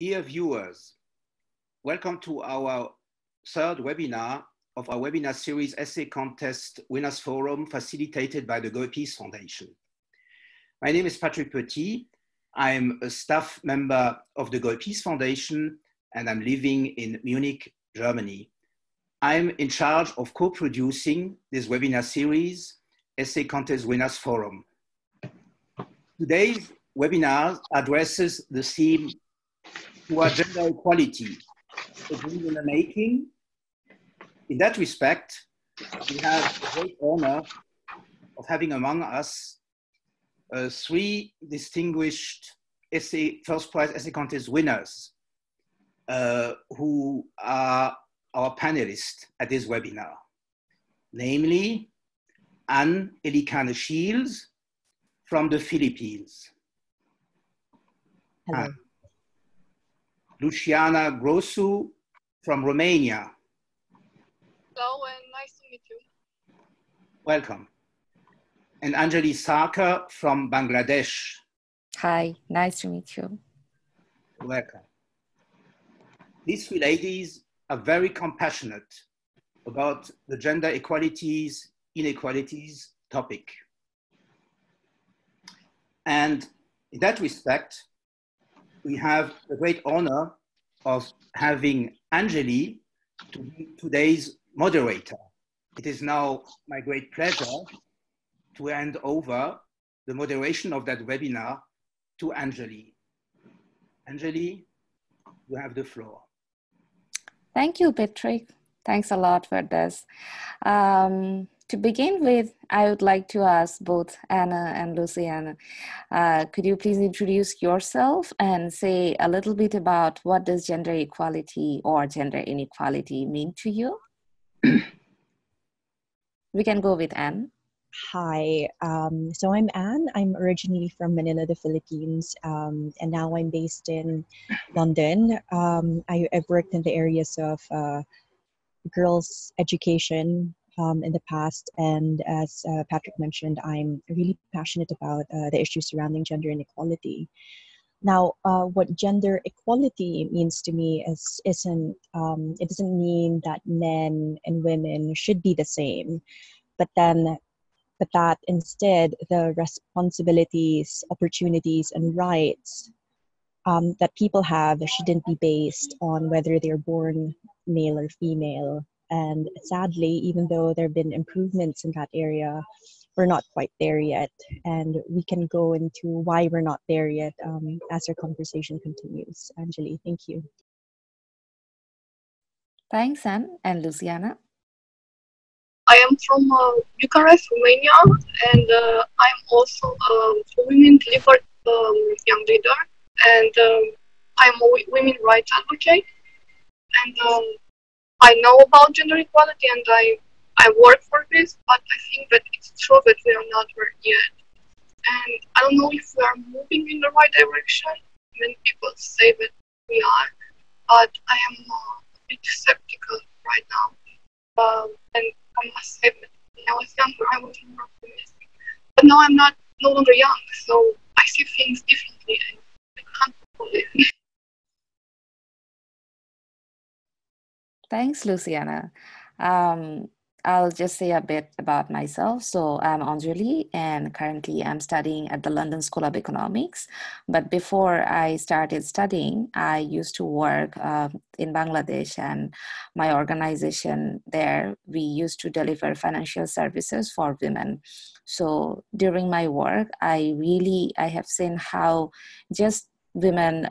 Dear viewers, welcome to our third webinar of our webinar series Essay Contest Winners Forum facilitated by the Goi Peace Foundation. My name is Petit. I'm a staff member of the Goi Peace Foundation and I'm living in Munich, Germany. I'm in charge of co-producing this webinar series, Essay Contest Winners Forum. Today's webinar addresses the theme toward gender equality, a dream in the making. In that respect, we have the great honor of having among us three distinguished first prize essay contest winners who are our panelists at this webinar, namely Elicano-Shields from the Philippines. Hello. Luciana Grosu from Romania. Hello and nice to meet you. Welcome. And Anjali Sarker from Bangladesh. Hi, nice to meet you. Welcome. These three ladies are very compassionate about the gender equalities, inequalities topic. And in that respect, we have the great honor of having Anjali to be today's moderator. It is now my great pleasure to hand over the moderation of that webinar to Anjali. Anjali, you have the floor. Thank you, Patrick. Thanks a lot for this. To begin with, I would like to ask both Anna and Luciana, could you please introduce yourself and say a little bit about what does gender equality or gender inequality mean to you? We can go with Anne. Hi, so I'm Anne. I'm originally from Manila, the Philippines, and now I'm based in London. I've worked in the areas of girls' education in the past, and as Patrick mentioned, I'm really passionate about the issues surrounding gender inequality. Now, what gender equality means to me isn't it doesn't mean that men and women should be the same, but that instead the responsibilities, opportunities, and rights that people have shouldn't be based on whether they're born male or female. And sadly, even though there have been improvements in that area, we're not quite there yet. And we can go into why we're not there yet as our conversation continues. Anjali, thank you. Thanks, Anne. And Luciana? I am from Bucharest, Romania, and I'm also a women delivered young leader, and I'm a women rights advocate. And I know about gender equality, and I work for this, but I think that it's true that we are not there yet. And I don't know if we are moving in the right direction. Many people say that we are, but I am a bit skeptical right now. And I must say that when I was younger, I was more optimistic. But now I'm no longer young, so I see things differently, and I can't control it. Thanks, Luciana. I'll just say a bit about myself. So I'm Anjali, and currently I'm studying at the London School of Economics. But before I started studying, I used to work in Bangladesh, and my organization there, we used to deliver financial services for women. So during my work, I have seen how just women,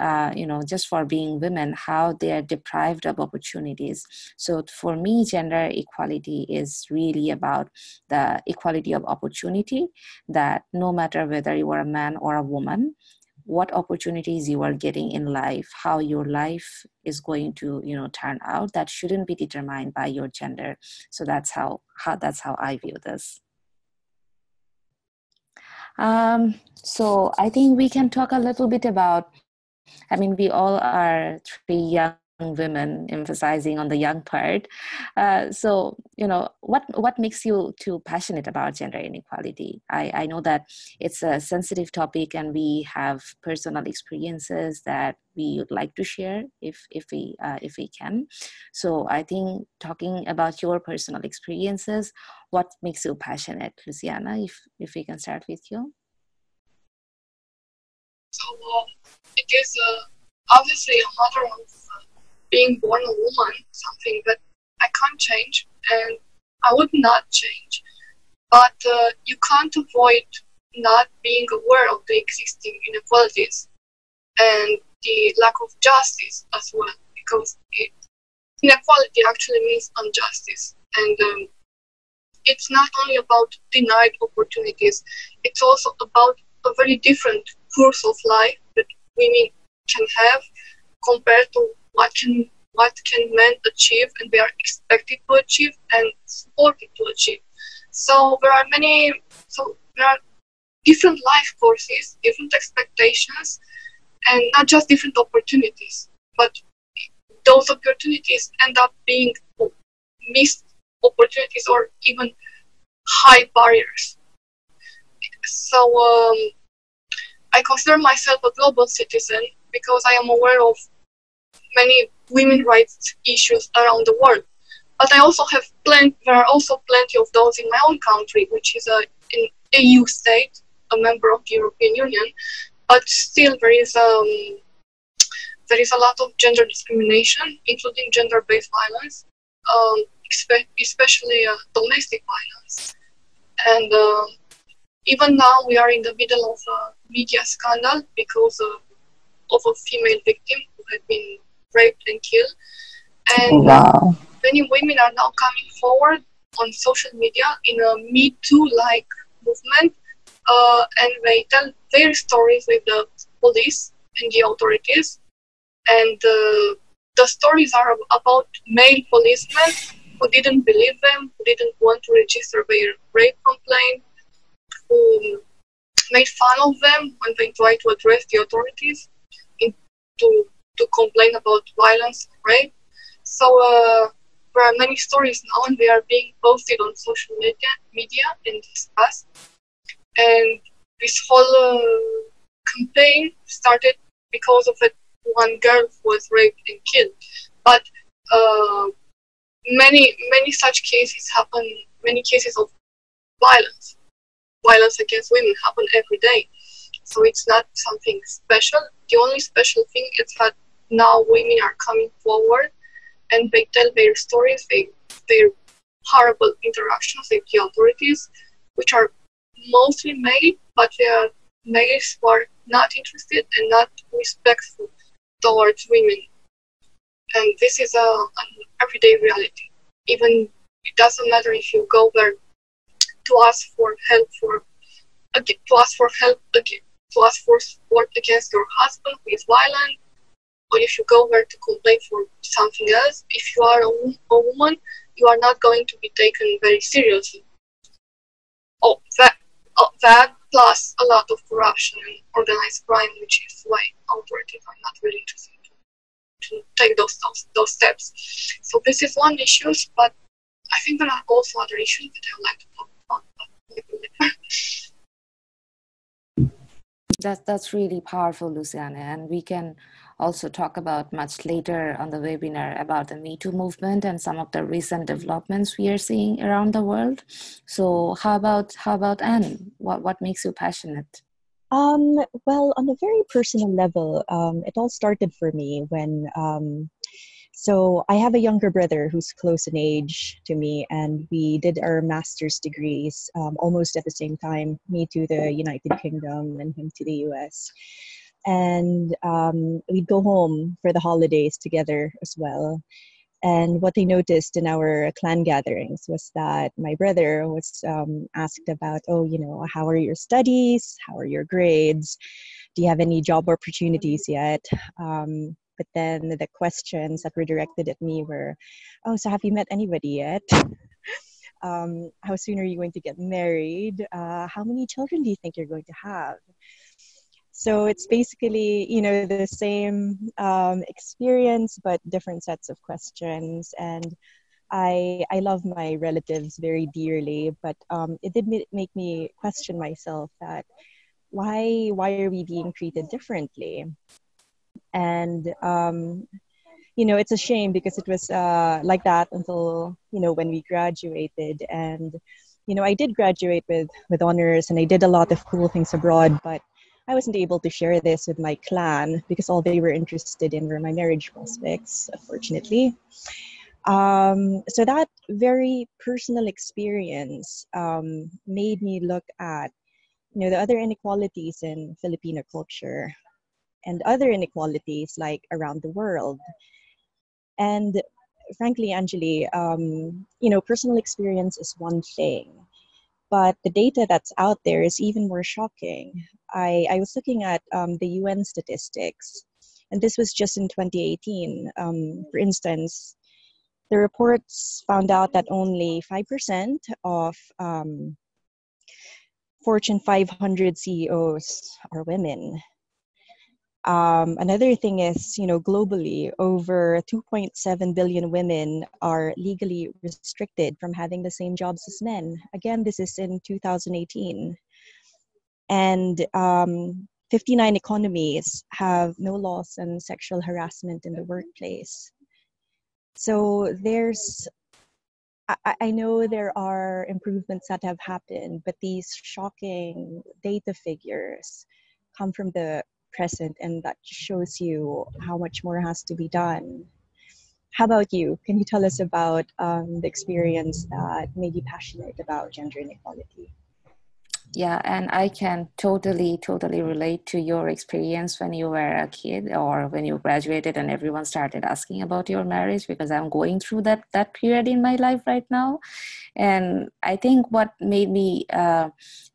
just for being women, how they are deprived of opportunities. So for me, gender equality is really about the equality of opportunity, that no matter whether you are a man or a woman, what opportunities you are getting in life, how your life is going to, turn out, that shouldn't be determined by your gender. So that's how I view this. So I think we can talk a little bit about, we all are three young women, emphasizing on the young part. So, what makes you too passionate about gender inequality? I know that it's a sensitive topic and we have personal experiences that we would like to share if we can. So I think talking about your personal experiences, what makes you passionate, Luciana, if we can start with you? So it is obviously a matter of being born a woman, something that I can't change and I would not change. But you can't avoid not being aware of the existing inequalities and the lack of justice as well, because inequality actually means injustice. And it's not only about denied opportunities, it's also about a very different course of life that women can have compared to what can men achieve and they are expected to achieve and supported to achieve. So there are different life courses, different expectations, and not just different opportunities, but those opportunities end up being missed opportunities or even high barriers. So I consider myself a global citizen because I am aware of many women's rights issues around the world. But there are also plenty of those in my own country, which is an EU state, a member of the European Union. But still, there is a lot of gender discrimination, including gender-based violence, especially domestic violence. And even now, we are in the middle of a media scandal because of a female victim who had been raped and killed. And Wow. many women are now coming forward on social media in a Me Too-like movement, and they tell their stories with the police and the authorities. And the stories are about male policemen who didn't believe them, who didn't want to register their rape complaint, who made fun of them when they tried to address the authorities to complain about violence or rape. So there are many stories now, and they are being posted on social media and discussed. And this whole campaign started because of one girl who was raped and killed. But many such cases happen. Many cases of violence against women happen every day. So it's not something special. The only special thing is that now women are coming forward and they tell their stories, their horrible interactions with the authorities, which are mostly male, but they are males who are not interested and not respectful towards women. And this is an everyday reality. Even it doesn't matter if you go there to ask for help to ask for support against your husband who is violent, or if you go there to complain for something else. If you are a woman, you are not going to be taken very seriously. That plus a lot of corruption and organized crime, which is why authorities are not really interested to take those steps. So this is one issue, but I think there are also other issues that I would like to talk about. That's really powerful, Luciana, and we can also talk about much later on the webinar about the Me Too movement and some of the recent developments we are seeing around the world. So how about Anne? What makes you passionate? Well, on a very personal level, it all started for me when so I have a younger brother who's close in age to me, and we did our master's degrees almost at the same time, me to the United Kingdom and him to the US. And we'd go home for the holidays together as well. And what I noticed in our clan gatherings was that my brother was asked about, how are your studies? How are your grades? Do you have any job opportunities yet? But then the questions that were directed at me were, oh, so have you met anybody yet? How soon are you going to get married? How many children do you think you're going to have? So it's basically, you know, the same experience, but different sets of questions. And I love my relatives very dearly, but it did make me question myself that why are we being treated differently? And you know, it's a shame because it was like that until, you know, when we graduated. And you know, I did graduate with honors, and I did a lot of cool things abroad, but I wasn't able to share this with my clan because all they were interested in were my marriage prospects, unfortunately. So that very personal experience made me look at, you know, the other inequalities in Filipino culture and other inequalities like around the world. And frankly, Anjali, you know, personal experience is one thing, but the data that's out there is even more shocking. I was looking at the UN statistics, and this was just in 2018. For instance, the reports found out that only 5% of Fortune 500 CEOs are women. Another thing is, you know, globally, over 2.7 billion women are legally restricted from having the same jobs as men. Again, this is in 2018. And 59 economies have no laws on sexual harassment in the workplace. So I know there are improvements that have happened, but these shocking data figures come from the present, and that shows you how much more has to be done. How about you? Can you tell us about the experience that made you passionate about gender inequality? Yeah, and I can totally relate to your experience when you were a kid or when you graduated and everyone started asking about your marriage, because I'm going through that period in my life right now. And I think what made me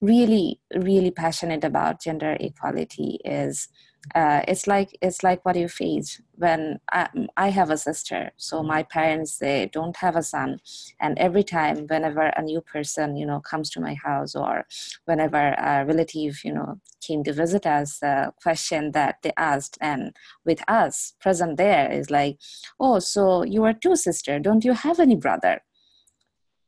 really passionate about gender equality is it's like what you face when I have a sister. So my parents, they don't have a son, and every time whenever a new person, you know, comes to my house, or whenever a relative, you know, came to visit us, the question that they asked, and with us present there, is like, oh, so you are two sisters, don't you have any brother?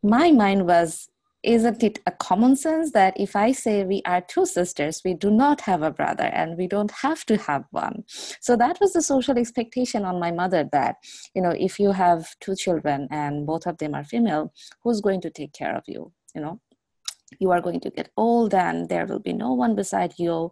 My mind was, isn't it a common sense that if I say we are two sisters, we do not have a brother and we don't have to have one? So that was the social expectation on my mother, that, you know, if you have two children and both of them are female, who's going to take care of you? You know, you are going to get old and there will be no one beside you.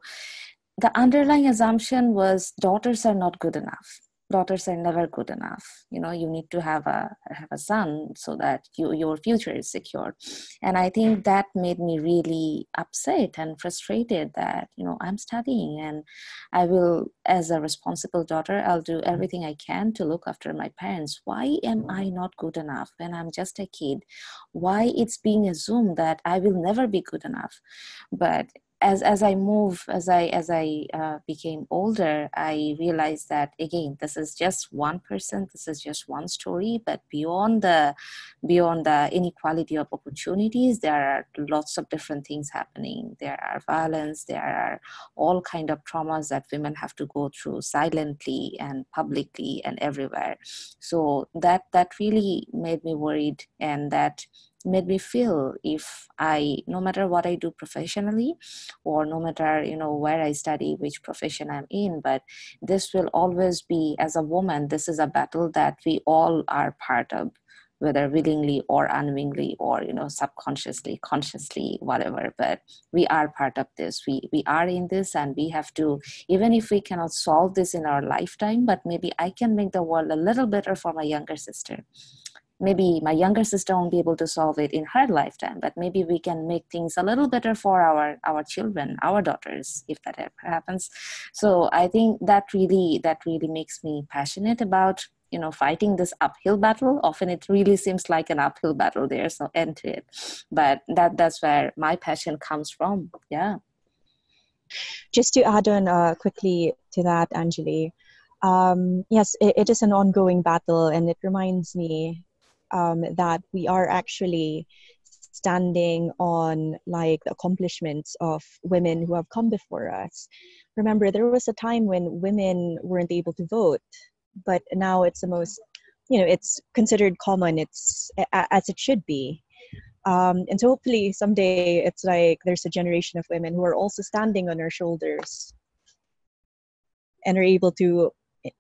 The underlying assumption was daughters are not good enough. Daughters are never good enough. You know, you need to have a son so that your future is secure. And I think that made me really upset and frustrated that, you know, I'm studying and I will, as a responsible daughter, I'll do everything I can to look after my parents. Why am I not good enough when I'm just a kid? Why it's being assumed that I will never be good enough? But as I became older, I realized that, again, this is just one person, this is just one story, but beyond the inequality of opportunities, there are lots of different things happening. There are violence, there are all kind of traumas that women have to go through silently and publicly and everywhere. So that really made me worried, and that made me feel, if I, no matter what I do professionally, or no matter, you know, where I study, which profession I'm in, but this will always be, as a woman, this is a battle that we all are part of, whether willingly or unwillingly, or, you know, subconsciously, consciously, whatever, but we are part of this. We are in this, and we have to, even if we cannot solve this in our lifetime, but maybe I can make the world a little better for my younger sister. Maybe my younger sister won't be able to solve it in her lifetime, but maybe we can make things a little better for our children, our daughters, if that ever happens. So I think that really makes me passionate about, you know, fighting this uphill battle. Often it really seems like an uphill battle. There's no end to it, but that's where my passion comes from. Yeah. Just to add on quickly to that, Anjali, yes, it is an ongoing battle, and it reminds me that we are actually standing on like the accomplishments of women who have come before us. Remember, there was a time when women weren't able to vote, but now it's the most, it's considered common. It's as it should be. And so hopefully someday it's like there's a generation of women who are also standing on our shoulders and are able to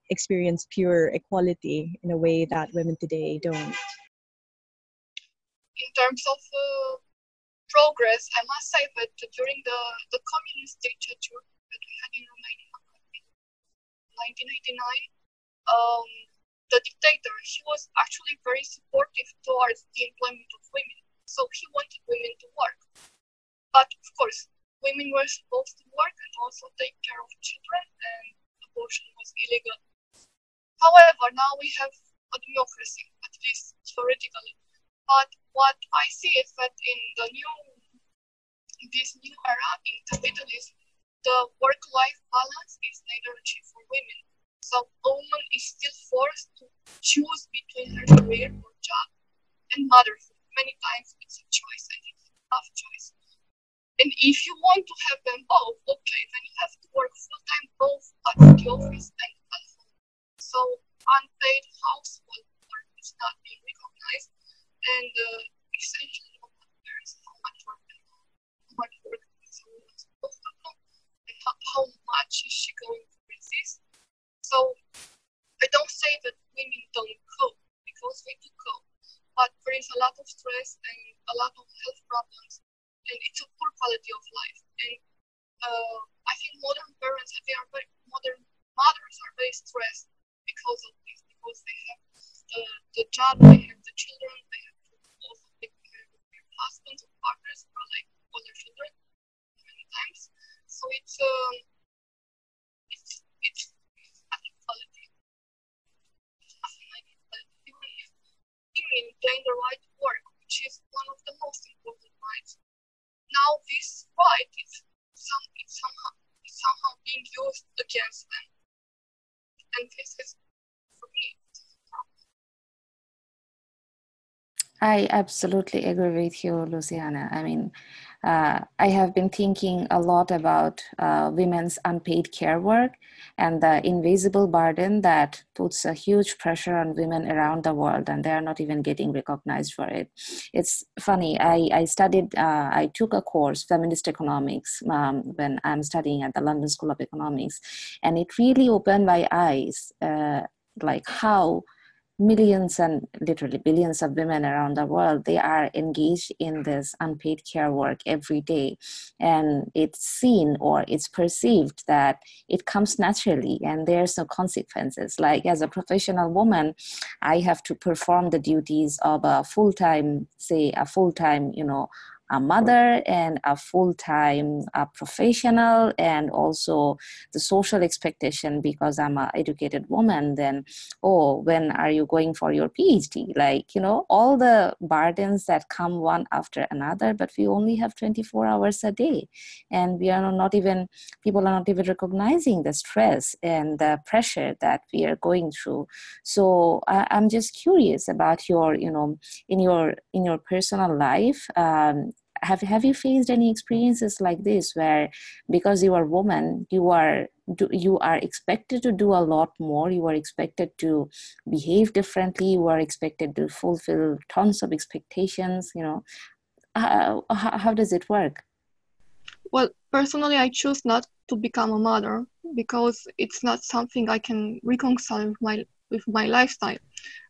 experience pure equality in a way that women today don't. In terms of progress, I must say that during the communist dictature that we had in Romania in 1989, the dictator, he was actually very supportive towards the employment of women. So he wanted women to work. But of course, women were supposed to work and also take care of children, and abortion was illegal. However, now we have a democracy, at least theoretically. But what I see is that in this new era in capitalism, the work-life balance is neither achieved for women. So a woman is still forced to choose between her career or job and motherhood. Many times it's a choice, and it's a tough choice. And if you want to have them both, okay, then you have to work full-time both at the office and at home. So unpaid household work is not being recognized, and essentially no one cares how much work is a woman supposed to do, and how much is she going to resist. So I don't say that women don't cope, because they do cope, but there is a lot of stress and a lot of health problems, and it's a poor quality of life. And I think modern mothers are very stressed because of this, because they have the job, they have the children, they have to also take care of their husbands or partners, or like older children many times. So it's inequality. It's nothing like equality. Even if women gain the right to work, which is one of the most important rights, now this right is somehow being used against them. And this is, for me, I absolutely agree with you, Luciana. I mean, I have been thinking a lot about women's unpaid care work and the invisible burden that puts a huge pressure on women around the world, and they are not even getting recognized for it. It's funny, I took a course, feminist economics, when I'm studying at the London School of Economics, and it really opened my eyes, like how millions and literally billions of women around the world, they are engaged in this unpaid care work every day, and it's seen or it's perceived that it comes naturally and there's no consequences. Like, as a professional woman, I have to perform the duties of a full-time a mother and a full-time professional, and also the social expectation, because I'm an educated woman, then, oh, when are you going for your PhD? Like, all the burdens that come one after another, but we only have 24 hours a day, and people are not even recognizing the stress and the pressure that we are going through. So I'm just curious about your, in your personal life, have you faced any experiences like this, where because you are a woman, you are expected to do a lot more, you are expected to behave differently, you are expected to fulfill tons of expectations, how does it work? well, personally, I choose not to become a mother because it's not something I can reconcile with my lifestyle.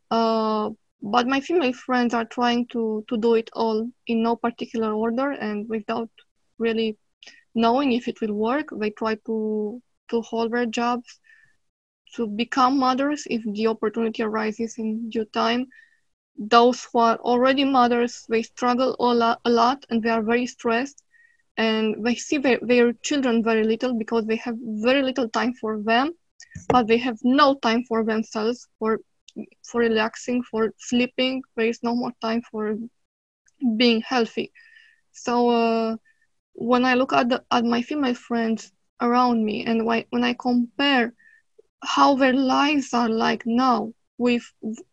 But my female friends are trying to do it all in no particular order and without really knowing if it will work. They try to hold their jobs, to become mothers if the opportunity arises in due time. Those who are already mothers, they struggle a lot and they are very stressed, and they see their children very little because they have very little time for them, but they have no time for themselves, for relaxing, for sleeping. There is no more time for being healthy. So when I look at my female friends around me, and when I compare how their lives are like now with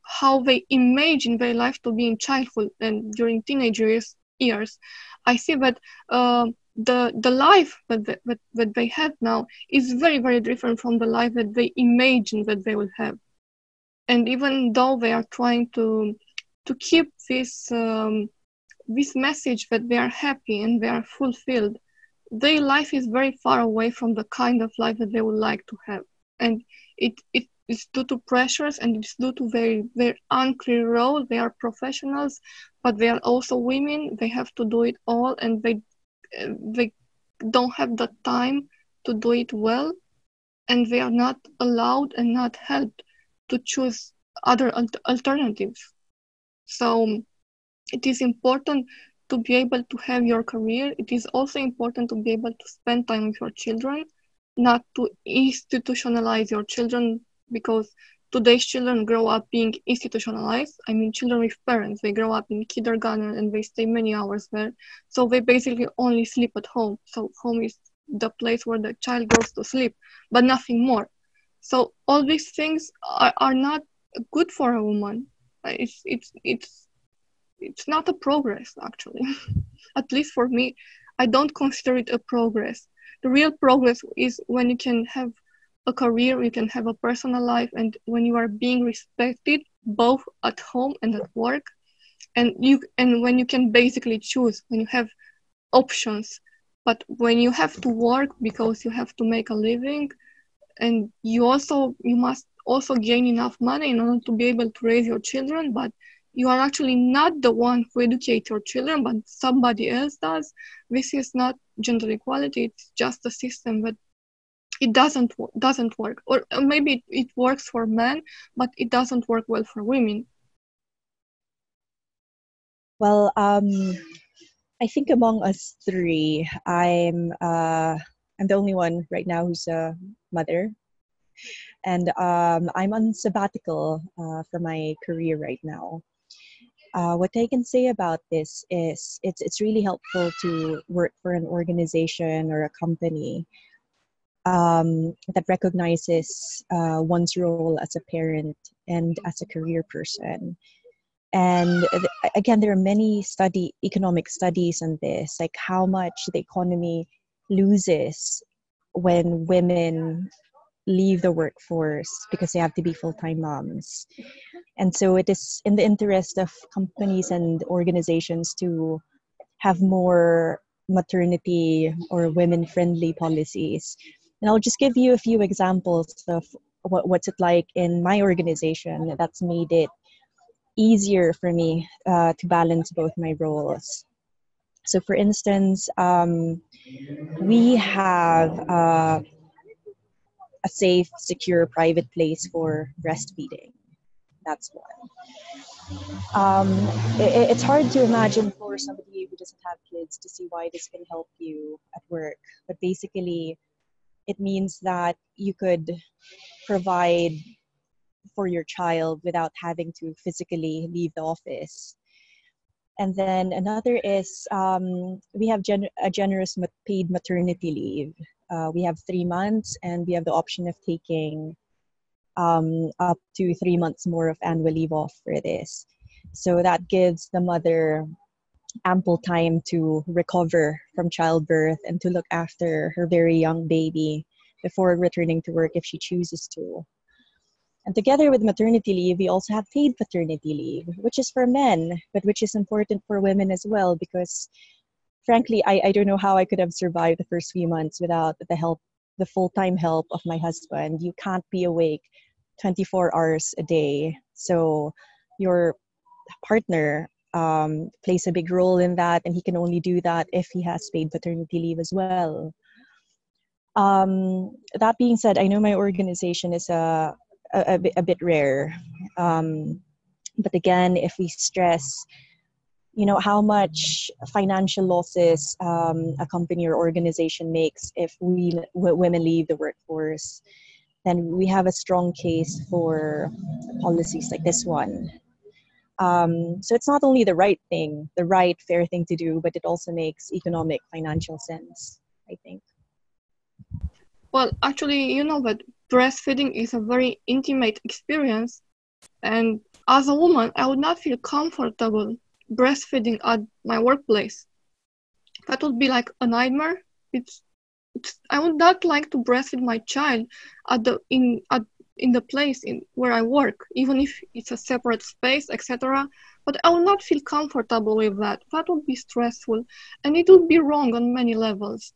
how they imagine their life to be in childhood and during teenage years, years, I see that the life that they have now is very, very different from the life that they imagine that they will have. And even though they are trying to keep this this message that they are happy and they are fulfilled, their life is very far away from the kind of life that they would like to have. And it is due to pressures, and it's due to their unclear role. They are professionals, but they are also women. They have to do it all, and they don't have the time to do it well, and they are not allowed and not helped to choose other alternatives. So it is important to be able to have your career. It is also important to be able to spend time with your children, not to institutionalize your children, because today's children grow up being institutionalized. I mean, children with parents, they grow up in kindergarten and they stay many hours there. So they basically only sleep at home. So home is the place where the child goes to sleep, but nothing more. So all these things are not good for a woman. It's not a progress, actually. At least for me, I don't consider it a progress. The real progress is when you can have a career, you can have a personal life, and when you are being respected both at home and at work, and when you can basically choose, when you have options. But when you have to work because you have to make a living, and you must also gain enough money in order to be able to raise your children, but you are actually not the one who educates your children, but somebody else does. This is not gender equality. It's just a system that it doesn't work. Or maybe it works for men, but it doesn't work well for women. Well, I think among us three, I'm the only one right now who's a mother, and I'm on sabbatical for my career right now. What I can say about this is it's really helpful to work for an organization or a company that recognizes one's role as a parent and as a career person. And again, there are many economic studies on this, like how much the economy loses when women leave the workforce because they have to be full-time moms. And so it is in the interest of companies and organizations to have more maternity or women-friendly policies. And I'll just give you a few examples of what's it like in my organization that's made it easier for me to balance both my roles. So for instance, we have a safe, secure, private place for breastfeeding. That's one. It's hard to imagine for somebody who doesn't have kids to see why this can help you at work. But basically, it means that you could provide for your child without having to physically leave the office. And then another is we have a generous paid maternity leave. We have 3 months, and we have the option of taking up to 3 months more of annual leave off for this. So that gives the mother ample time to recover from childbirth and to look after her very young baby before returning to work if she chooses to. And together with maternity leave, we also have paid paternity leave, which is for men, but which is important for women as well, because frankly, I don't know how I could have survived the first few months without the full-time help of my husband. You can't be awake 24 hours a day. So your partner plays a big role in that, and he can only do that if he has paid paternity leave as well. That being said, I know my organization is a bit rare. But again, if we stress, how much financial losses a company or organization makes if women leave the workforce, then we have a strong case for policies like this one. So it's not only the right, fair thing to do, but it also makes economic, financial sense, I think. Well, actually, that breastfeeding is a very intimate experience. And as a woman, I would not feel comfortable breastfeeding at my workplace. That would be like a nightmare. I would not like to breastfeed my child in the place where I work, even if it's a separate space, etc. But I will not feel comfortable with that. That would be stressful, and it would be wrong on many levels.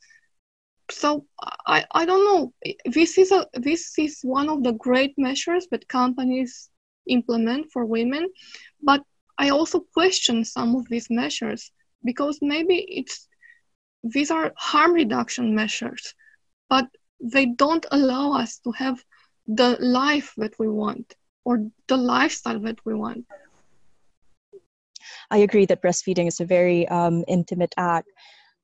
So I don't know. This is one of the great measures that companies implement for women, but I also question some of these measures because maybe these are harm reduction measures, but they don't allow us to have the life that we want or the lifestyle that we want. I agree that breastfeeding is a very intimate act.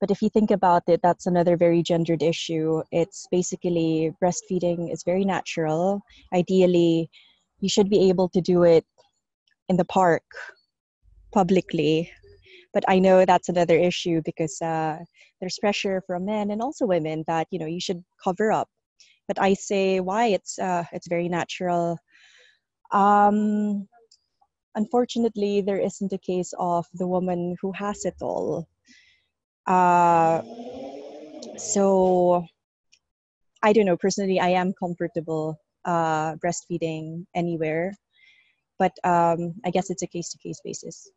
But if you think about it, that's another very gendered issue. It's basically breastfeeding is very natural. Ideally, you should be able to do it in the park publicly. But I know that's another issue because there's pressure from men and also women that, you know, you should cover up. But I say why it's very natural. Unfortunately, there isn't a case of the woman who has it all. So I don't know, personally, I am comfortable breastfeeding anywhere, but I guess it's a case-to-case basis.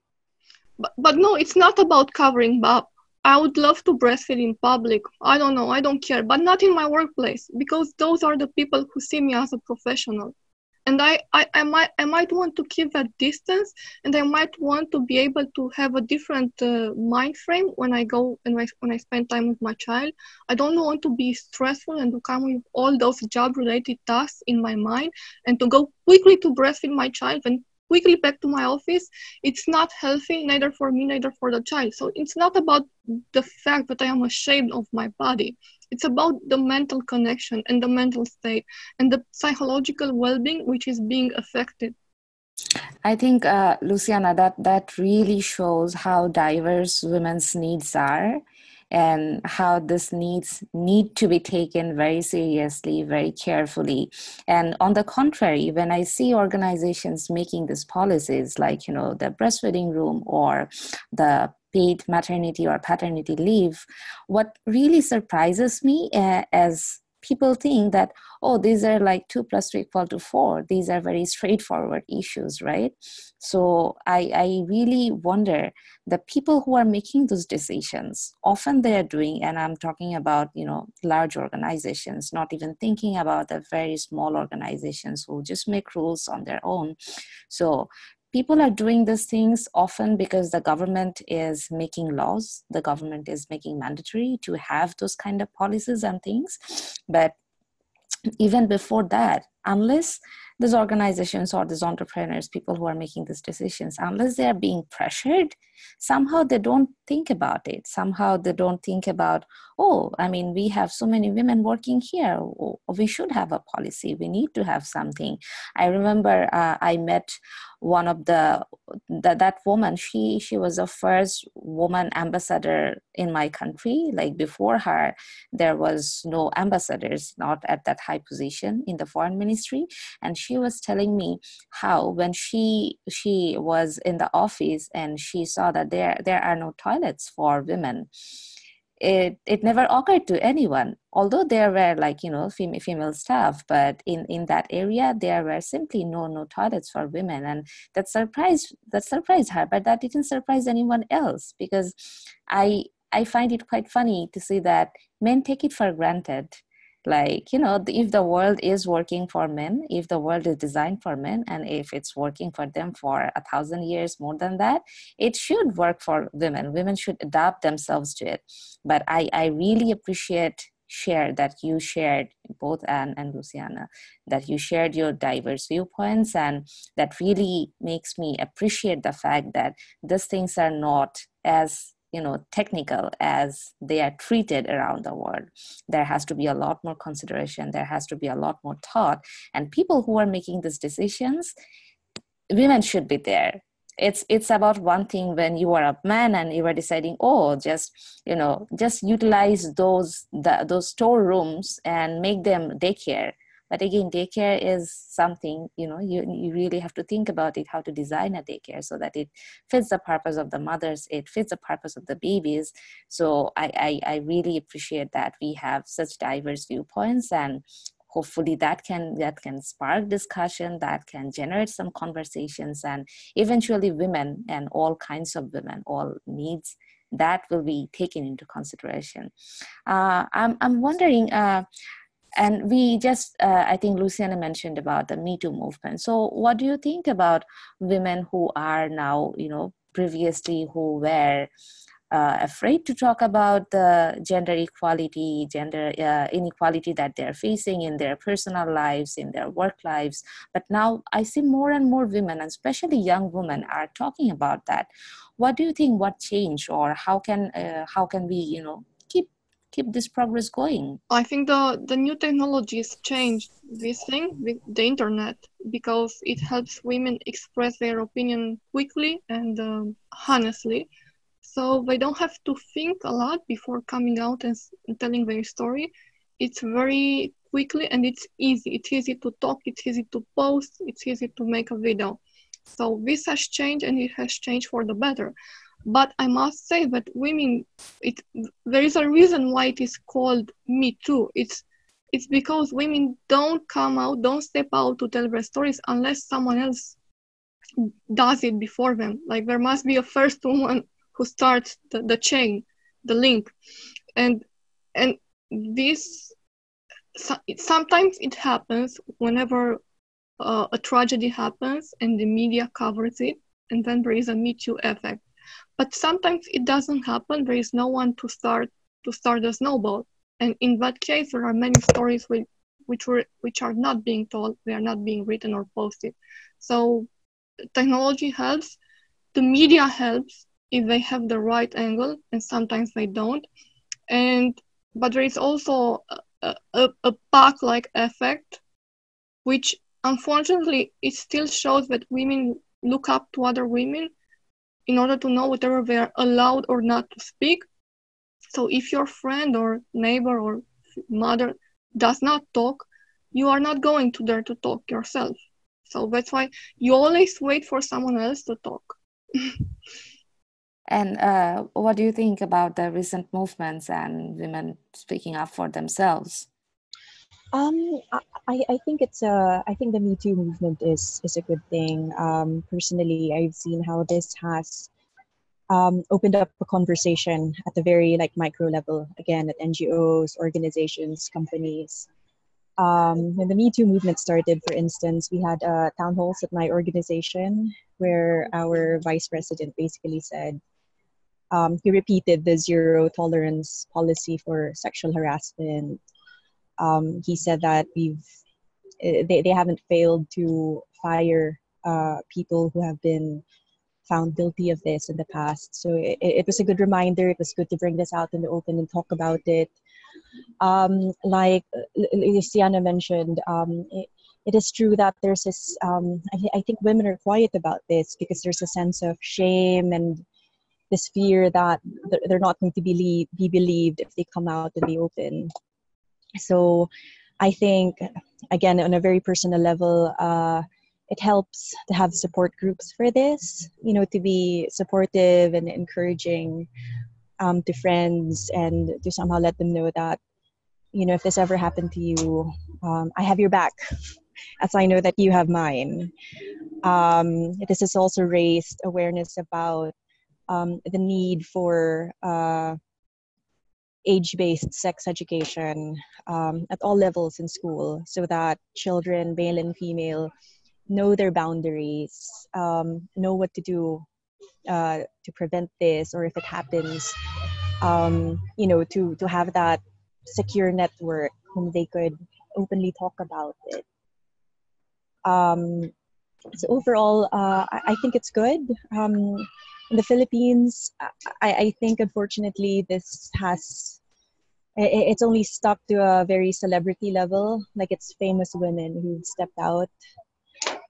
But no, it's not about covering up. I would love to breastfeed in public. I don't know, I don't care, but not in my workplace, because those are the people who see me as a professional. And I might want to keep that distance, and I might want to be able to have a different mind frame when I go and when I spend time with my child. I don't want to be stressful and to come with all those job-related tasks in my mind and to go quickly to breastfeed my child and quickly back to my office. It's not healthy, neither for me, neither for the child. So it's not about the fact that I am ashamed of my body. It's about the mental connection and the mental state and the psychological well-being which is being affected. I think, Luciana, that really shows how diverse women's needs are and how these needs need to be taken very seriously, very carefully. And on the contrary, when I see organizations making these policies like, you know, the breastfeeding room or the paid maternity or paternity leave, what really surprises me as people think that, oh, these are like 2 + 2 = 4. These are very straightforward issues, right? So I really wonder, the people who are making those decisions, often they are doing, and I'm talking about, you know, large organizations, not even thinking about the very small organizations who just make rules on their own. So people are doing these things often because the government is making laws, the government is making mandatory to have those kind of policies and things. But even before that, unless these organizations or these entrepreneurs, people who are making these decisions, unless they are being pressured, somehow they don't think about it. Somehow they don't think about, oh, I mean, we have so many women working here. We should have a policy. We need to have something. I remember I met one of that woman. She was the first woman ambassador in my country. Like before her, there was no ambassadors, not at that high position in the foreign ministry. And she was telling me how when she was in the office and she saw that there are no toilets for women, it never occurred to anyone, although there were, like, you know, female staff, but in that area there were simply no toilets for women. And that surprised her, but that didn't surprise anyone else, because I find it quite funny to see that men take it for granted. Like, you know, if the world is working for men, if the world is designed for men, and if it's working for them for 1,000 years, more than that, it should work for women. Women should adapt themselves to it. But I really appreciate that you shared, both Anne and Luciana, that you shared your diverse viewpoints, and that really makes me appreciate the fact that these things are not as, you know, technical as they are treated around the world. There has to be a lot more consideration. There has to be a lot more thought. And people who are making these decisions, women should be there. It's about one thing when you are a man and you are deciding, oh, just utilize those storerooms and make them daycare. But again, daycare is something, you really have to think about it, how to design a daycare so that it fits the purpose of the mothers, it fits the purpose of the babies. So I really appreciate that we have such diverse viewpoints, and hopefully that can spark discussion, that can generate some conversations, and eventually women and all kinds of women, all needs, that will be taken into consideration. I'm wondering, and we just, I think Luciana mentioned about the Me Too movement. So what do you think about women who are now, previously who were afraid to talk about the gender equality, gender inequality that they're facing in their personal lives, in their work lives. But now I see more and more women, and especially young women, are talking about that. What do you think? What changed, or how can we, keep this progress going? I think the new technologies changed this thing with the internet, because it helps women express their opinion quickly and honestly. So they don't have to think a lot before coming out and telling their story. It's very quickly and it's easy. It's easy to talk, it's easy to post, it's easy to make a video. So this has changed, and it has changed for the better. But I must say that women, there is a reason why it is called Me Too. It's because women don't come out, don't step out to tell their stories unless someone else does it before them. Like, there must be a first woman who starts the chain, the link. And this, sometimes it happens whenever a tragedy happens and the media covers it, and then there is a Me Too effect. But sometimes it doesn't happen. There is no one to start the snowball. And in that case, there are many stories which are not being told. They are not being written or posted. So technology helps. The media helps if they have the right angle, and sometimes they don't. But there is also a pack-like effect, which unfortunately it still shows that women look up to other women in order to know whether they are allowed or not to speak. So if your friend or neighbor or mother does not talk, you are not going to dare to talk yourself. So that's why you always wait for someone else to talk. And what do you think about the recent movements and women speaking up for themselves? I think I think the Me Too movement is a good thing. Personally, I've seen how this has opened up a conversation at the very micro level, again at NGOs, organizations, companies. When the Me Too movement started, for instance, we had town halls at my organization where our vice president basically said, he repeated the zero tolerance policy for sexual harassment. He said that they haven't failed to fire people who have been found guilty of this in the past. So it was a good reminder. It was good to bring this out in the open and talk about it. Like Luciana mentioned, it is true that there's this, I think women are quiet about this because there's a sense of shame and this fear that they're not going to be believed if they come out in the open. So I think, again, on a very personal level, it helps to have support groups for this, to be supportive and encouraging to friends, and to somehow let them know that, if this ever happened to you, I have your back, as I know that you have mine. This has also raised awareness about the need for age-based sex education at all levels in school, so that children, male and female, know their boundaries, know what to do to prevent this, or if it happens, to have that secure network whom they could openly talk about it. So overall, I think it's good. In the Philippines, I think unfortunately it's only stuck to a very celebrity level, like it's famous women who've stepped out.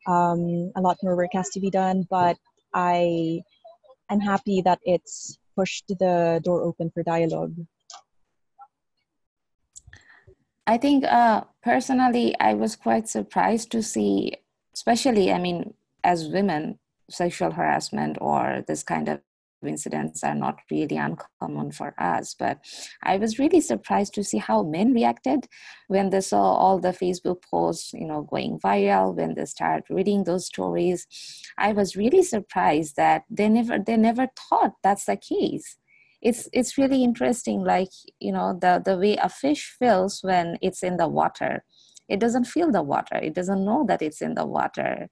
A lot more work has to be done, but I'm happy that it's pushed the door open for dialogue. I think personally, I was quite surprised to see, especially, I mean, as women, sexual harassment or this kind of incidents are not really uncommon for us. But I was really surprised to see how men reacted when they saw all the Facebook posts, going viral, when they started reading those stories. I was really surprised that they never thought that's the case. It's really interesting, like, the way a fish feels when it's in the water. It doesn't feel the water. It doesn't know that it's in the water.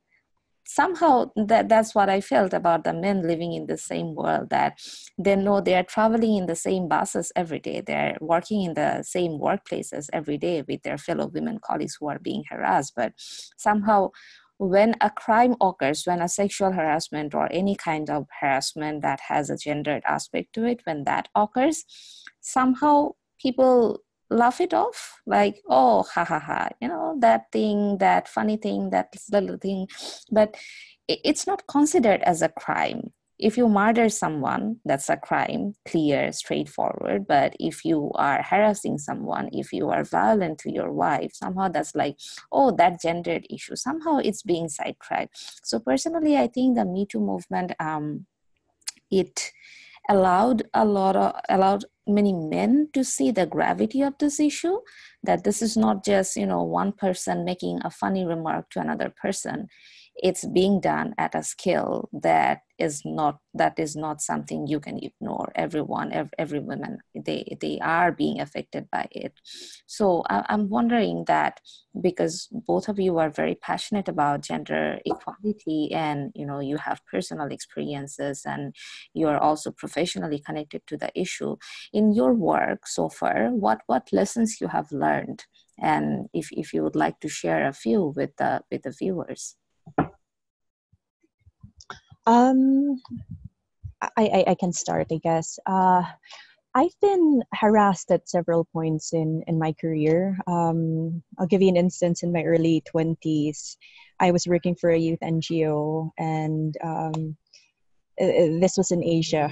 Somehow that's what I felt about the men living in the same world, that they know they are traveling in the same buses every day. They're working in the same workplaces every day with their fellow women colleagues who are being harassed. But somehow when a crime occurs, when a sexual harassment or any kind of harassment that has a gendered aspect to it, when that occurs, somehow people laugh it off, like, oh, ha ha ha, that thing, that funny thing, that little thing. But it's not considered as a crime. If you murder someone, that's a crime, clear, straightforward. But if you are harassing someone, if you are violent to your wife, somehow that's like, oh, that gendered issue. Somehow it's being sidetracked. So personally, I think the Me Too movement, it allowed many men to see the gravity of this issue, that this is not just one person making a funny remark to another person. It's being done at a scale that is not something you can ignore. Every woman, they are being affected by it. So I'm wondering that, because both of you are very passionate about gender equality, and you have personal experiences, and you are also professionally connected to the issue. In your work so far, what lessons you have learned, and if you would like to share a few with the viewers. I can start, I guess. I've been harassed at several points in my career. I'll give you an instance. In my early 20s, I was working for a youth NGO, and this was in Asia.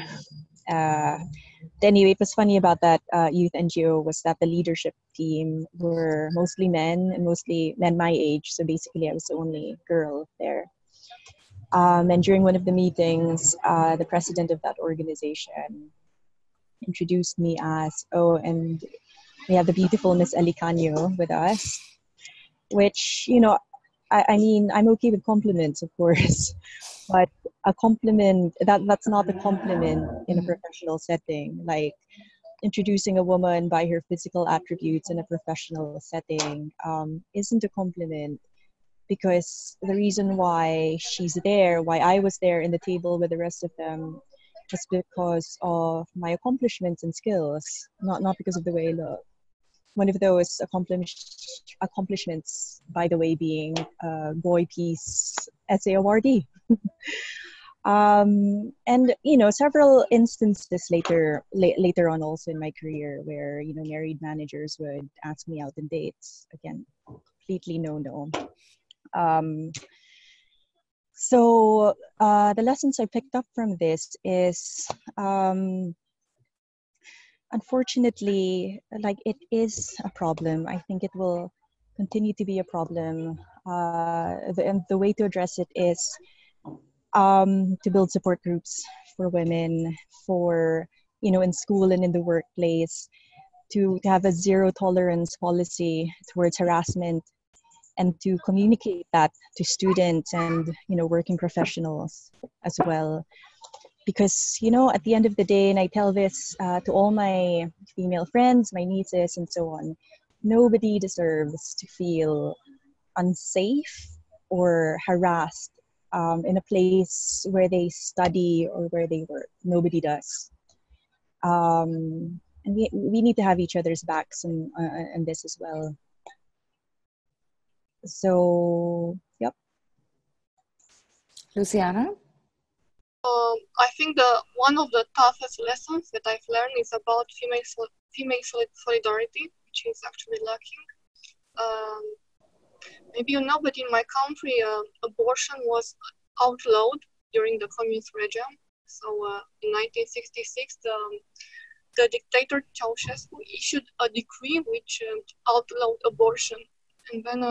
Anyway, it was funny about that youth NGO was that the leadership team were mostly men, and mostly men my age. So basically, I was the only girl there. And during one of the meetings, the president of that organization introduced me as, oh, and we have the beautiful Miss Elicano with us, which, I mean, I'm okay with compliments, of course, but a compliment, that's not a compliment in a professional setting. Like, introducing a woman by her physical attributes in a professional setting isn't a compliment. Because the reason why she's there, why I was there in the table with the rest of them, was because of my accomplishments and skills, not because of the way I look. One of those accomplishments, by the way, being Goi Peace Essay Awardee. And several instances later on also in my career where married managers would ask me out on dates. Again, completely no. So the lessons I picked up from this is, unfortunately, like, it is a problem. I think it will continue to be a problem. The way to address it is to build support groups for women, for, in school and in the workplace, to have a zero tolerance policy towards harassment, and to communicate that to students and working professionals as well. Because at the end of the day, and I tell this to all my female friends, my nieces and so on, nobody deserves to feel unsafe or harassed in a place where they study or where they work. Nobody does. And we need to have each other's backs on this as well. So, yep. Luciana? I think one of the toughest lessons that I've learned is about female solidarity, which is actually lacking. Maybe but in my country, abortion was outlawed during the communist regime. So in 1966, the dictator Ceausescu issued a decree which outlawed abortion, and then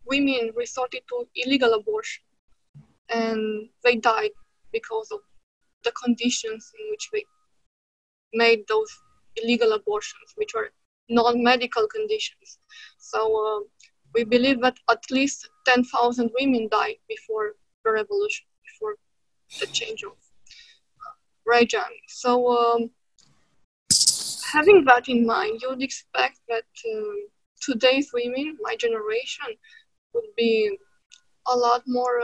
women resorted to illegal abortion, and they died because of the conditions in which they made those illegal abortions, which were non-medical conditions. So we believe that at least 10,000 women died before the revolution, before the change of regime. So having that in mind, you'd expect that today's women, my generation, would be a lot more,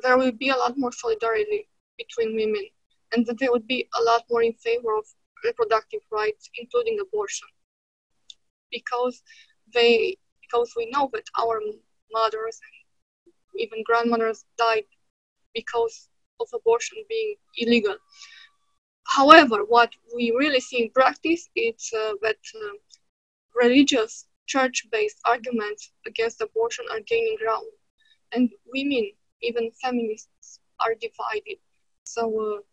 there will be a lot more solidarity between women, and that they would be a lot more in favor of reproductive rights, including abortion. Because we know that our mothers and even grandmothers died because of abortion being illegal. However, what we really see in practice is that religious, church-based arguments against abortion are gaining ground, and women, even feminists, are divided. So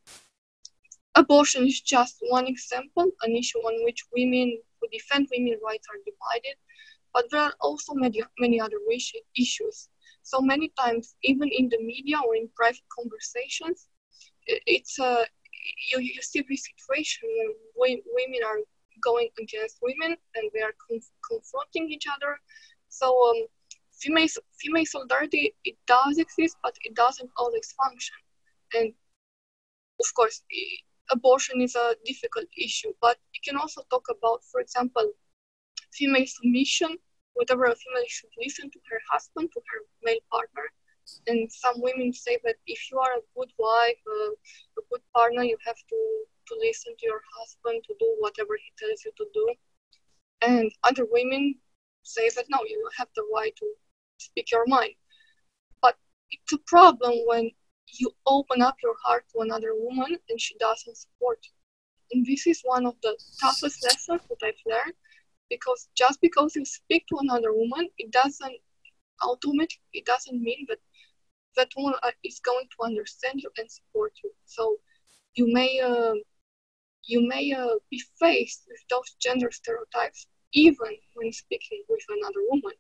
abortion is just one example, an issue on which women who defend women's rights are divided, but there are also many other issues. So many times, even in the media or in private conversations, it's you see this situation where women are going against women and they are confronting each other. So female solidarity, it does exist, but it doesn't always function. And of course, abortion is a difficult issue, but you can also talk about, for example, female submission, whatever a female should listen to her husband, to her male partner. And some women say that if you are a good wife, a good partner, you have to listen to your husband, to do whatever he tells you to do. And other women say that no, you have the right to speak your mind. But it's a problem when you open up your heart to another woman and she doesn't support you. And this is one of the toughest lessons that I've learned, because just because you speak to another woman, it doesn't mean that that woman is going to understand you and support you. So you may be faced with those gender stereotypes even when speaking with another woman,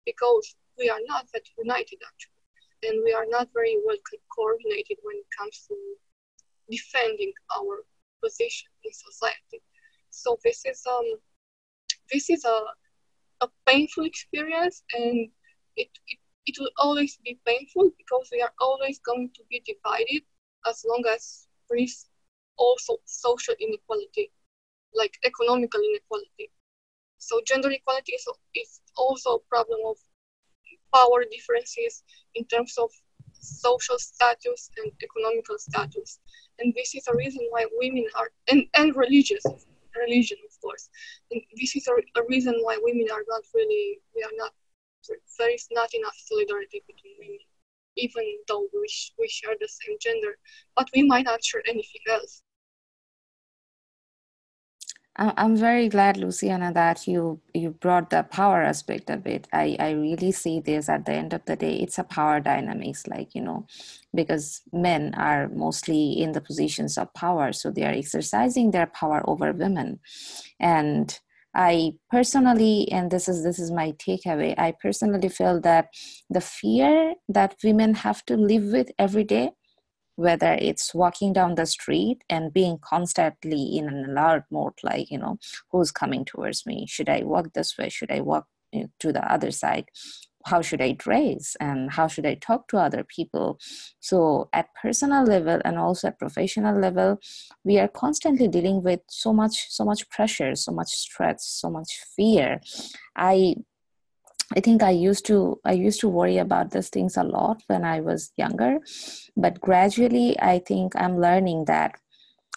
because we are not that united actually, and we are not very well coordinated when it comes to defending our position in society. So this is a painful experience, and it will always be painful because we are always going to be divided as long as there is also social inequality, like economical inequality. So gender equality is also a problem of power differences in terms of social status and economical status. And this is a reason why women are, and religion, of course. And this is a reason why women are not really, there is not enough solidarity between women, even though we share the same gender, but we might not share anything else. I'm very glad, Luciana, that you brought the power aspect of it. I really see this at the end of the day, it's a power dynamics, because men are mostly in the positions of power, so they are exercising their power over women. And I personally, and this is my takeaway, I personally feel that the fear that women have to live with every day, whether it's walking down the street and being constantly in an alert mode, who's coming towards me? Should I walk this way? Should I walk to the other side? How should I dress? And how should I talk to other people? So at personal level and also at professional level, we are constantly dealing with so much pressure, so much stress, so much fear. I think I used to worry about these things a lot when I was younger, but gradually I think I'm learning that,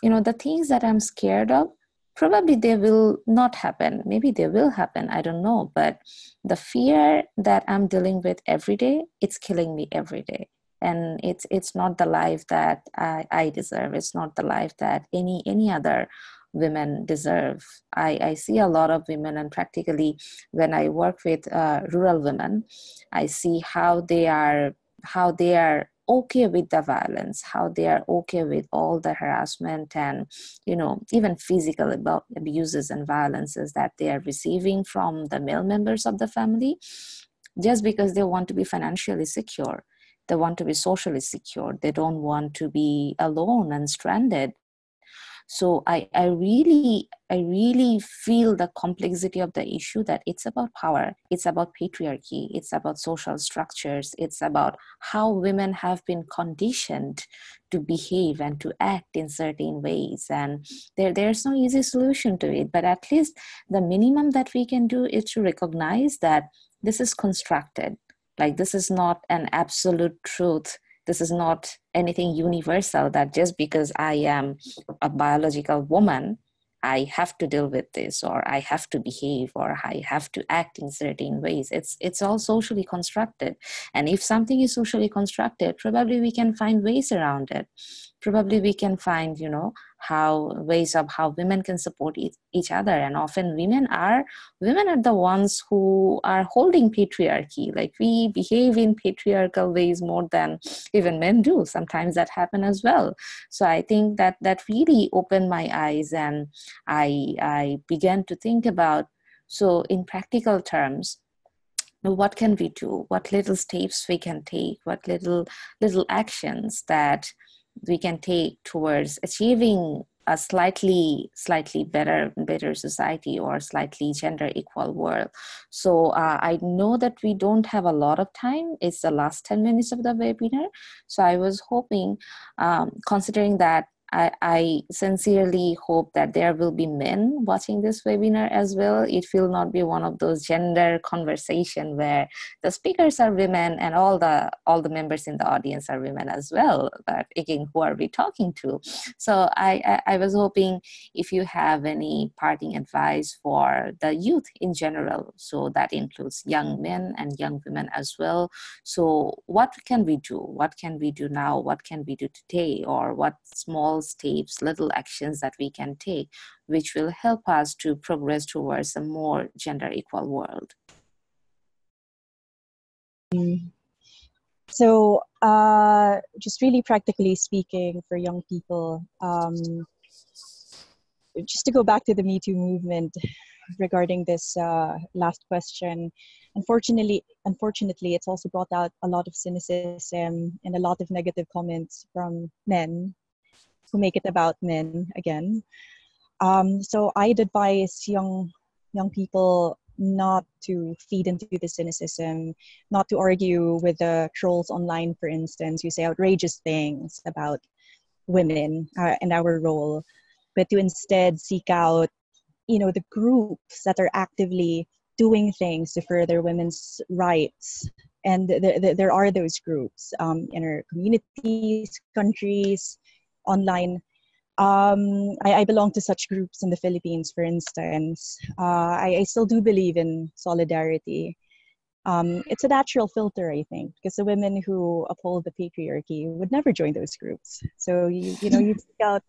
the things that I'm scared of, probably they will not happen. Maybe they will happen, I don't know. But the fear that I'm dealing with every day, it's killing me every day. And it's not the life that I deserve. It's not the life that any other women deserve. I see a lot of women, and practically when I work with rural women, I see how they are okay with the violence, how they are okay with all the harassment and, even physical abuses and violences that they are receiving from the male members of the family, just because they want to be financially secure. They want to be socially secure. They don't want to be alone and stranded. So I really feel the complexity of the issue, that it's about power, it's about patriarchy, it's about social structures, it's about how women have been conditioned to behave and to act in certain ways. And there's no easy solution to it, but at least the minimum that we can do is to recognize that this is constructed. Like, this is not an absolute truth. This is not anything universal, that just because I am a biological woman, I have to deal with this, or I have to behave, or I have to act in certain ways. It's all socially constructed. And if something is socially constructed, probably we can find ways around it. Probably we can find, ways of how women can support each other. And often women are the ones who are holding patriarchy. Like, we behave in patriarchal ways more than even men do. Sometimes that happen as well. So I think that really opened my eyes, and I began to think about, so in practical terms, what can we do? What little steps we can take? What little actions that we can take towards achieving a slightly better society, or slightly gender equal world. So I know that we don't have a lot of time. It's the last 10 minutes of the webinar. So I was hoping, considering that I sincerely hope that there will be men watching this webinar as well. It will not be one of those gender conversation where the speakers are women and all the members in the audience are women as well. But again, who are we talking to? So I was hoping if you have any parting advice for the youth in general. So that includes young men and young women as well. So what can we do? What can we do now? What can we do today? Or what small steps, little actions that we can take, which will help us to progress towards a more gender equal world? So just really practically speaking for young people, just to go back to the Me Too movement regarding this last question, unfortunately, it's also brought out a lot of cynicism and a lot of negative comments from men who make it about men again. So I'd advise young people not to feed into the cynicism, not to argue with the trolls online, for instance, who say outrageous things about women and our role, but to instead seek out, the groups that are actively doing things to further women's rights. And there are those groups in our communities, countries, online. I belong to such groups in the Philippines, for instance. I still do believe in solidarity. It's a natural filter, I think, because the women who uphold the patriarchy would never join those groups. So you seek out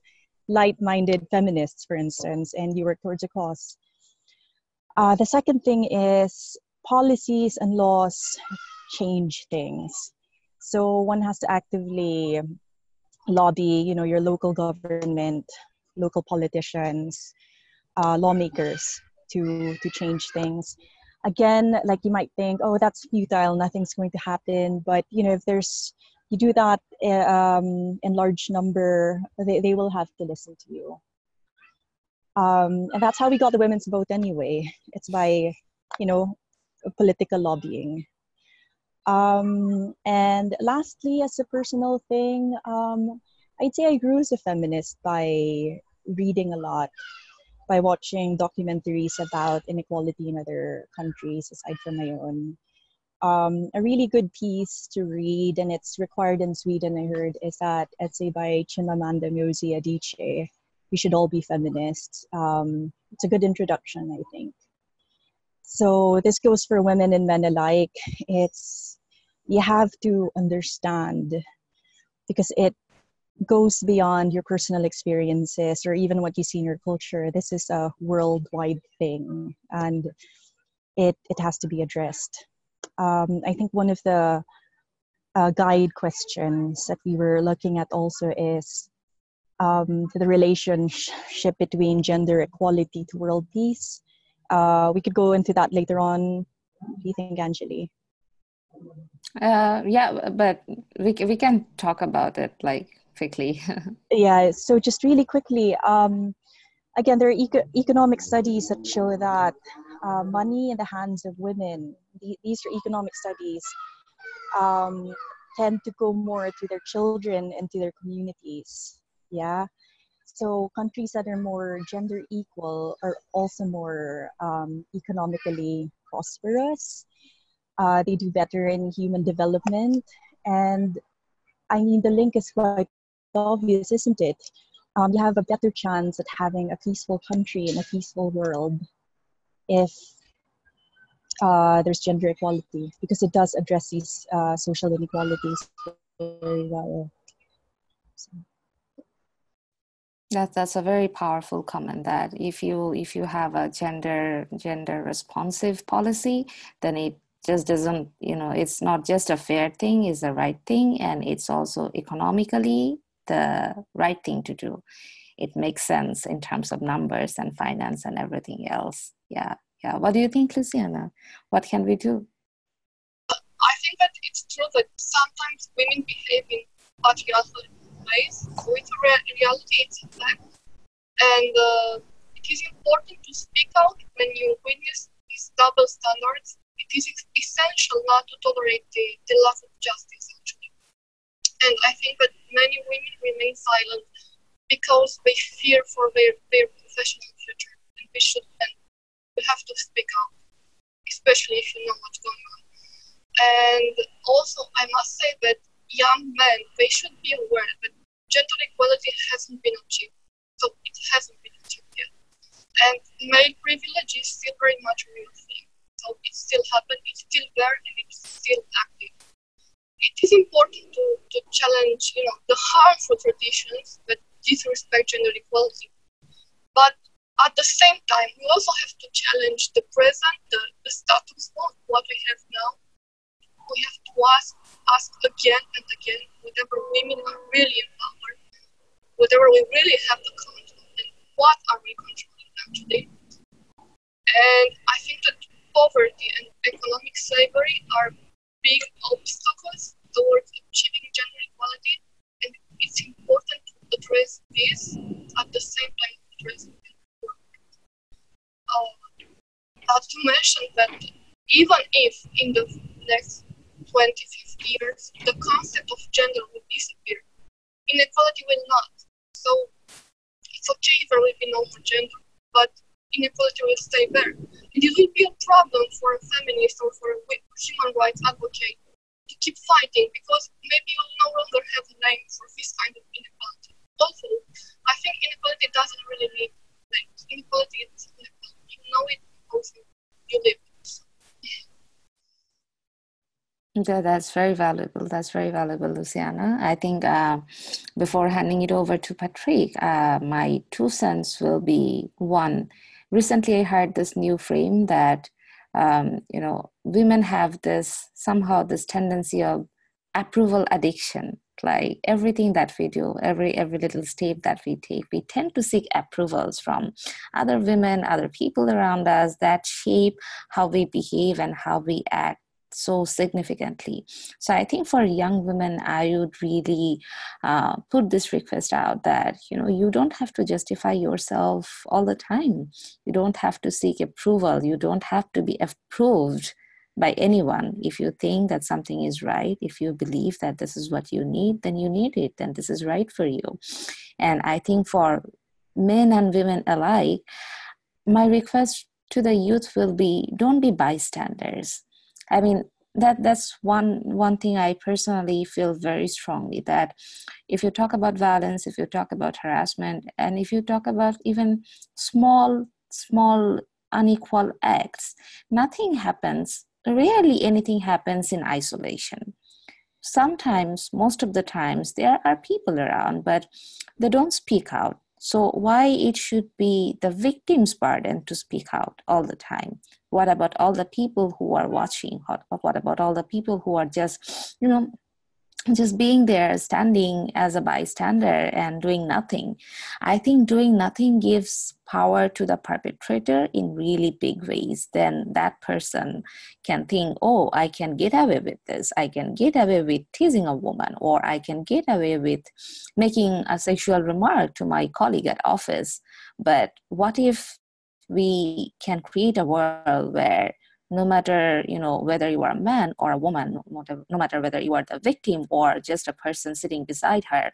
light-minded feminists, for instance, and you work towards a cause. The second thing is policies and laws change things. So one has to actively lobby, your local government, local politicians, lawmakers to change things. Again, like you might think, oh, that's futile, nothing's going to happen. But if you do that in large number, they will have to listen to you. And that's how we got the women's vote anyway. It's by, political lobbying. And lastly, as a personal thing, I'd say I grew as a feminist by reading a lot, by watching documentaries about inequality in other countries aside from my own. A really good piece to read, and it's required in Sweden, I heard, is that essay by Chimamanda Ngozi Adichie, We Should All Be Feminists. It's a good introduction, I think. So this goes for women and men alike. You have to understand, because it goes beyond your personal experiences or even what you see in your culture. This is a worldwide thing, and it has to be addressed. I think one of the guide questions that we were looking at also is the relationship between gender equality to world peace. We could go into that later on. What do you think, Anjali? Yeah, but we can talk about it like quickly. Yeah, so just really quickly, again, there are economic studies that show that money in the hands of women, these are economic studies, tend to go more to their children and to their communities. Yeah. So countries that are more gender equal are also more economically prosperous. They do better in human development. And I mean, the link is quite obvious, isn't it? You have a better chance at having a peaceful country and a peaceful world if there's gender equality, because it does address these social inequalities very well. So. That's a very powerful comment, that if you have a gender responsive policy, then it just doesn't, it's not just a fair thing, it's the right thing, and it's also economically the right thing to do. It makes sense in terms of numbers and finance and everything else. Yeah. What do you think, Luciana? What can we do? I think that it's true that sometimes women behave in patriarchal ways, with reality it's a fact. And it is important to speak out when you witness these double standards. It is essential not to tolerate the lack of justice, actually. And I think that many women remain silent because they fear for their professional future. And we have to speak out, especially if you know what's going on. And also, I must say that young men, they should be aware that gender equality hasn't been achieved. So it hasn't been achieved yet. And male privilege is still very much a real thing. So it still happens, it's still there, and it's still active. It is important to challenge, the harmful traditions that disrespect gender equality. But at the same time, we also have to challenge the present, the status quo, what we have now. We have to ask again and again, whether women are really empowered, whether we really have the control, and what are we controlling actually. And I think that poverty and economic slavery are big obstacles towards achieving gender equality, and it's important to address this at the same time addressing not to mention that even if in the next 20, 50 years the concept of gender will disappear, inequality will not. So it's okay if there will be no more gender, but inequality will stay there. And it will be a problem for a feminist or for a human rights advocate to keep fighting, because maybe you'll no longer have a name for this kind of inequality. Also, I think inequality doesn't really need names. Inequality is inequality. You know it because you live it. That's very valuable. That's very valuable, Luciana. I think before handing it over to Patrick, my 2 cents will be one. Recently, I heard this new frame that women have somehow this tendency of approval addiction. Like everything that we do, every little step that we take, we tend to seek approvals from other women, other people around us that shape how we behave and how we act so significantly. So I think for young women, I would really put this request out that, you don't have to justify yourself all the time. You don't have to seek approval. You don't have to be approved by anyone. If you think that something is right, if you believe that this is what you need, then you need it, then this is right for you. And I think for men and women alike, my request to the youth will be, don't be bystanders. I mean, that's one thing I personally feel very strongly, that if you talk about violence, if you talk about harassment, and if you talk about even small unequal acts, nothing happens. Rarely anything happens in isolation. Sometimes, most of the times, there are people around, but they don't speak out. So why it should be the victim's burden to speak out all the time? What about all the people who are watching? What about all the people who are just, just being there, standing as a bystander and doing nothing. I think doing nothing gives power to the perpetrator in really big ways. Then that person can think, oh, I can get away with this. I can get away with teasing a woman, or I can get away with making a sexual remark to my colleague at office. But what if we can create a world where no matter, whether you are a man or a woman, no matter whether you are the victim or just a person sitting beside her,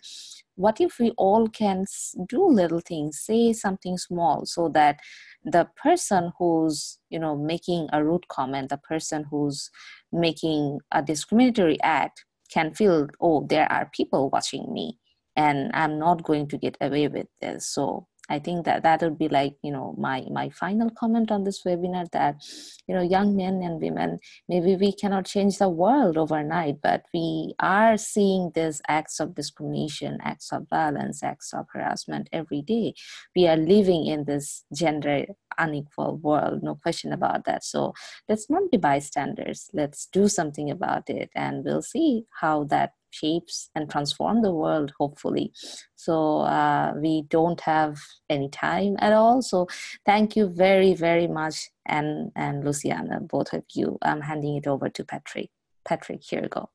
what if we all can do little things, say something small, so that the person who's, making a rude comment, the person who's making a discriminatory act can feel, oh, there are people watching me and I'm not going to get away with this. So I think that would be like, my final comment on this webinar, that, young men and women, maybe we cannot change the world overnight, but we are seeing these acts of discrimination, acts of violence, acts of harassment every day. We are living in this gender unequal world, no question about that. So let's not be bystanders. Let's do something about it, and we'll see how that shapes and transform the world, hopefully. So we don't have any time at all. So thank you very, very much, and Luciana, both of you. I'm handing it over to Patrick. Patrick, here you go.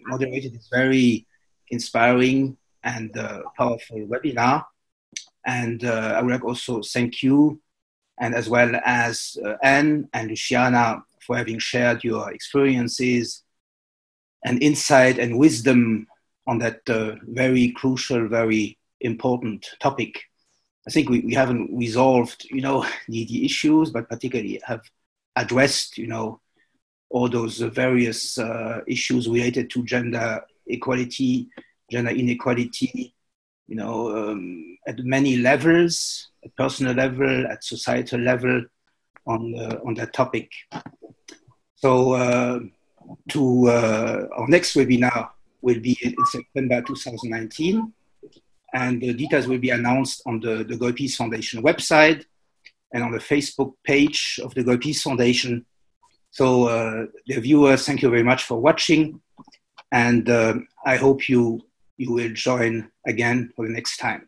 Moderated this very inspiring and powerful webinar. And I would like also thank you, and as well as Anne and Luciana, for having shared your experiences and insight and wisdom on that very crucial, very important topic. I think we haven't resolved, the issues, but particularly have addressed, all those various issues related to gender equality, gender inequality, at many levels, at personal level, at societal level, on that topic. So our next webinar will be in September 2019, and the details will be announced on the Goi Peace Foundation website and on the Facebook page of the Goi Peace Foundation. So the viewers, thank you very much for watching, and I hope you will join again for the next time.